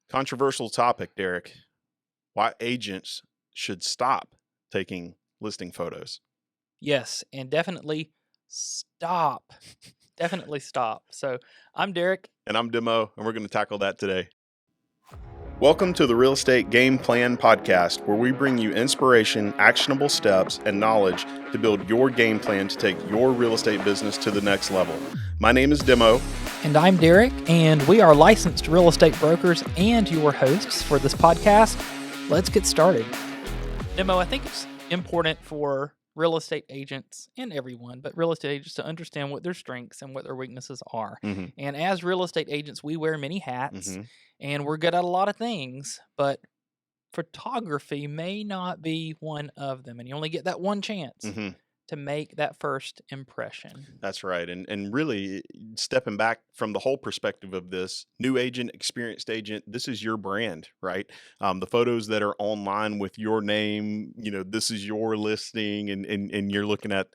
Controversial topic, Derek. Why agents should stop taking listing photos. Yes, and definitely stop. Definitely stop. So I'm Derek. And I'm Demo, and we're going to tackle that today. Welcome to the Real Estate Game Plan Podcast, where we bring you inspiration, actionable steps, and knowledge to build your game plan to take your real estate business to the next level. My name is Demo. And I'm Derek, and we are licensed real estate brokers and your hosts for this podcast. Let's get started. Demo, I think it's important for real estate agents and everyone, but real estate agents to understand what their strengths and what their weaknesses are. Mm-hmm. And as real estate agents, we wear many hats Mm-hmm. and we're good at a lot of things, but photography may not be one of them. And you only get that one chance Mm-hmm. to make that first impression. That's right. And really stepping back from the whole perspective of this, new agent, experienced agent, this is your brand, right? The photos that are online with your name, this is your listing and you're looking at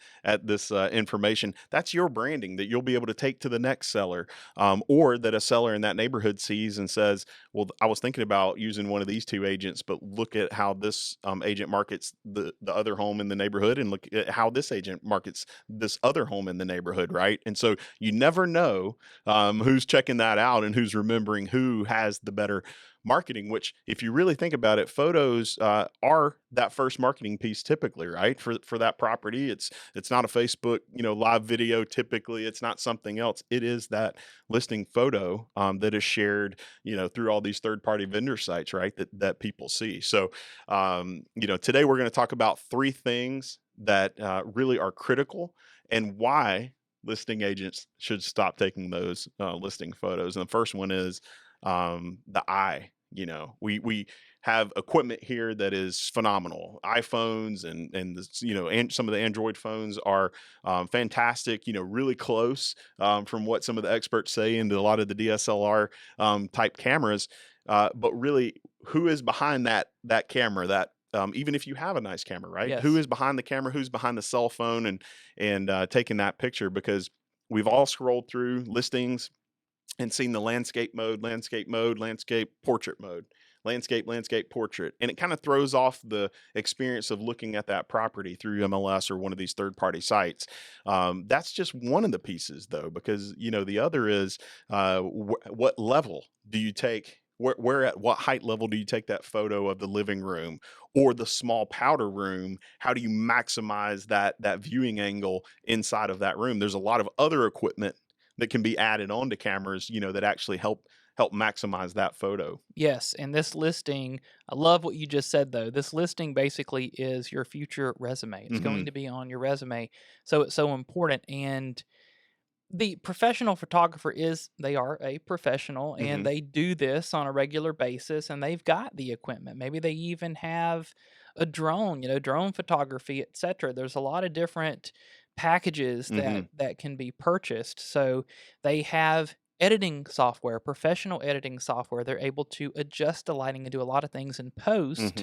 this information. That's your branding that you'll be able to take to the next seller, or that a seller in that neighborhood sees and says, well, I was thinking about using one of these two agents, but look at how this agent markets the other home in the neighborhood, and look at how this agent markets this other home in the neighborhood, right? And so you never know who's checking that out and who's remembering who has the better marketing, which if you really think about it, photos are that first marketing piece typically, right? For that property, it's not a Facebook, live video. Typically it's not something else. It is that listing photo that is shared, through all these third-party vendor sites, right? That people see. So, today we're going to talk about three things that really are critical and why listing agents should stop taking those listing photos. And the first one is the eye. We have equipment here that is phenomenal. iPhones and some of the Android phones are fantastic. Really close from what some of the experts say into a lot of the DSLR type cameras. But really, who is behind that camera? That even if you have a nice camera, right? Yes. Who is behind the camera? Who's behind the cell phone and taking that picture? Because we've all scrolled through listings and seen the landscape mode, portrait mode, landscape, portrait. And it kind of throws off the experience of looking at that property through MLS or one of these third-party sites. That's just one of the pieces, though, because, the other is what level do you take? Where at what height level do you take that photo of the living room or the small powder room? How do you maximize that viewing angle inside of that room? There's a lot of other equipment that can be added onto cameras, that actually help maximize that photo. Yes, and this listing, I love what you just said though. This listing basically is your future resume. It's going to be on your resume. So it's so important. And the professional photographer they are a professional and they do this on a regular basis and they've got the equipment. Maybe they even have a drone, drone photography, etc. There's a lot of different packages that can be purchased. So they have editing software, professional editing software. They're able to adjust the lighting and do a lot of things in post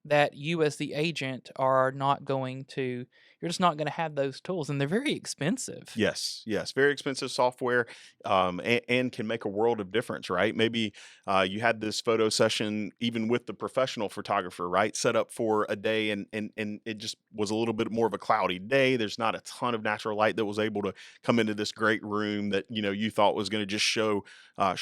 that you as the agent are not going to, you're just not going to have those tools, and they're very expensive. Yes, very expensive software, and can make a world of difference, right? Maybe you had this photo session even with the professional photographer, right? Set up for a day, and it just was a little bit more of a cloudy day. There's not a ton of natural light that was able to come into this great room that you thought was going to just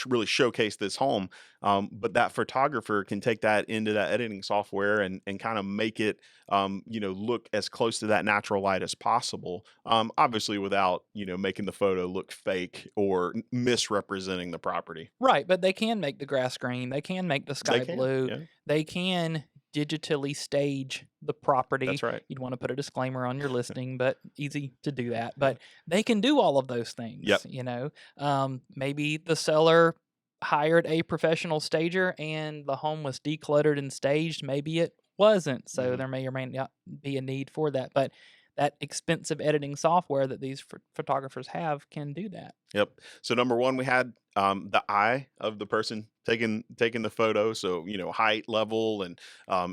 really showcase this home. But that photographer can take that into that editing software and kind of make it look as close to that natural light as possible. Obviously without, making the photo look fake or misrepresenting the property. Right, but they can make the grass green, they can make the sky blue, Yeah, they can digitally stage the property. that's right. You'd want to put a disclaimer on your listing, but easy to do that. But they can do all of those things, Yep. Maybe the seller hired a professional stager and the home was decluttered and staged. Maybe it wasn't. So there may or may not be a need for that. But that expensive editing software that these photographers have can do that. Yep. So number one, we had the eye of the person taking the photo. So, height, level, and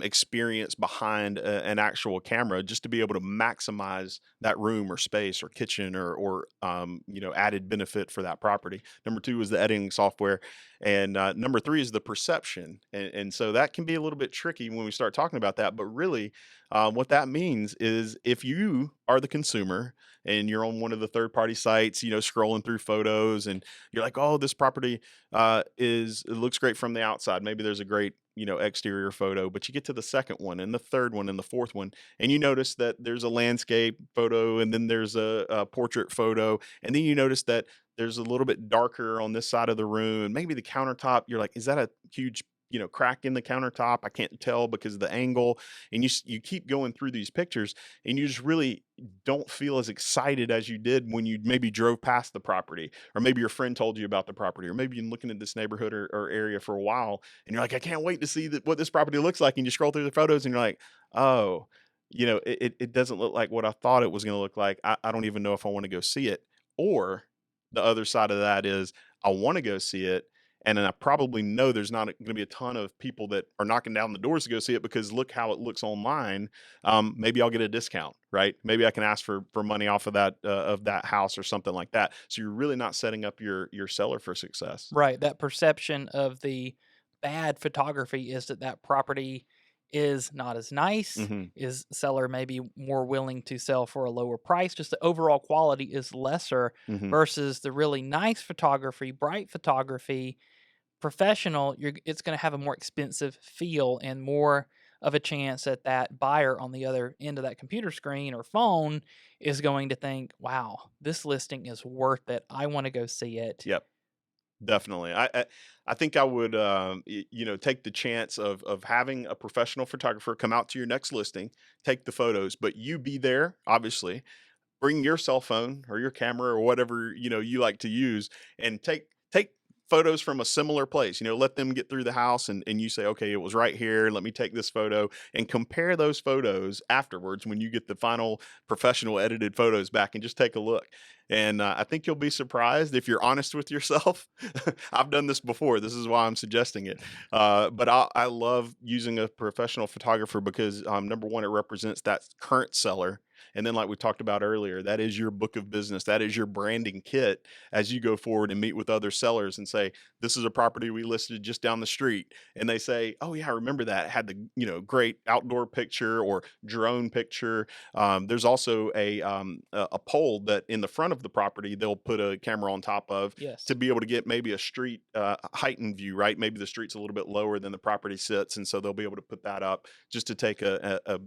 experience behind an actual camera, just to be able to maximize that room or space or kitchen or added benefit for that property. Number two is the editing software. And number three is the perception. And so that can be a little bit tricky when we start talking about that. But really, what that means is if you are the consumer and you're on one of the third party sites, scrolling through photos, and you're like, oh, this property it looks great from the outside. Maybe there's a great, exterior photo, but you get to the second one and the third one and the fourth one, and you notice that there's a landscape photo, and then there's a portrait photo, and then you notice that there's a little bit darker on this side of the room, and maybe the countertop. You're like, is that a huge, crack in the countertop? I can't tell because of the angle. And you keep going through these pictures, and you just really don't feel as excited as you did when you maybe drove past the property, or maybe your friend told you about the property, or maybe you've been looking at this neighborhood or area for a while, and you're like, I can't wait to see what this property looks like. And you scroll through the photos, and you're like, oh, it doesn't look like what I thought it was going to look like. I don't even know if I want to go see it. Or the other side of that is, I want to go see it, and then I probably know there's not going to be a ton of people that are knocking down the doors to go see it, because look how it looks online. Maybe I'll get a discount, right? Maybe I can ask for money off of that house or something like that. So you're really not setting up your seller for success. Right. That perception of the bad photography is that property is not as nice, Hmm. is seller maybe more willing to sell for a lower price. Just the overall quality is lesser Hmm. versus the really nice photography, bright photography, professional. It's going to have a more expensive feel and more of a chance that that buyer on the other end of that computer screen or phone is going to think, wow, this listing is worth it. I want to go see it. Yep. Definitely. I think I would take the chance of having a professional photographer come out to your next listing, take the photos, but you be there, obviously. Bring your cell phone or your camera or whatever you like to use, and take photos from a similar place. Let them get through the house, and you say, okay, it was right here, let me take this photo, and compare those photos afterwards when you get the final professional edited photos back, and just take a look. And I think you'll be surprised if you're honest with yourself. I've done this before. This is why I'm suggesting it. But I love using a professional photographer because, number one, it represents that current seller. And then, like we talked about earlier, that is your book of business. That is your branding kit as you go forward and meet with other sellers and say, this is a property we listed just down the street. And they say, oh, yeah, I remember that. It had the great outdoor picture or drone picture. There's also a pole that in the front of the property they'll put a camera on top of Yes. to be able to get maybe a street heightened view, right? Maybe the street's a little bit lower than the property sits, and so they'll be able to put that up just to take a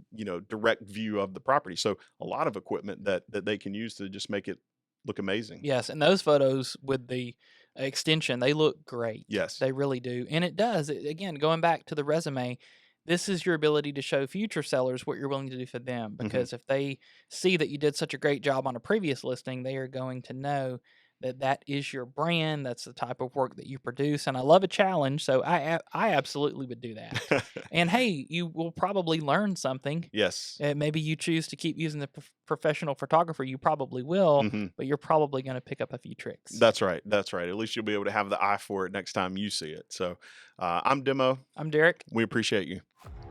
direct view of the property. So a lot of equipment that they can use to just make it look amazing. Yes, and those photos with the extension, they look great. Yes. They really do. And it does. Again, going back to the resume, this is your ability to show future sellers what you're willing to do for them. Hmm. Because if they see that you did such a great job on a previous listing, they are going to know that that is your brand. That's the type of work that you produce. And I love a challenge, so I absolutely would do that. And hey, you will probably learn something. Yes. Maybe you choose to keep using the professional photographer. You probably will, Hmm. but you're probably going to pick up a few tricks. That's right. That's right. At least you'll be able to have the eye for it next time you see it. So I'm Demo. I'm Derek. We appreciate you.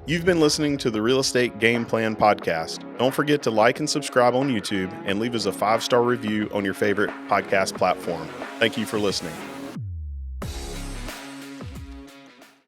You've been listening to the Real Estate Game Plan Podcast. Don't forget to like and subscribe on YouTube and leave us a 5-star review on your favorite podcast platform. Thank you for listening.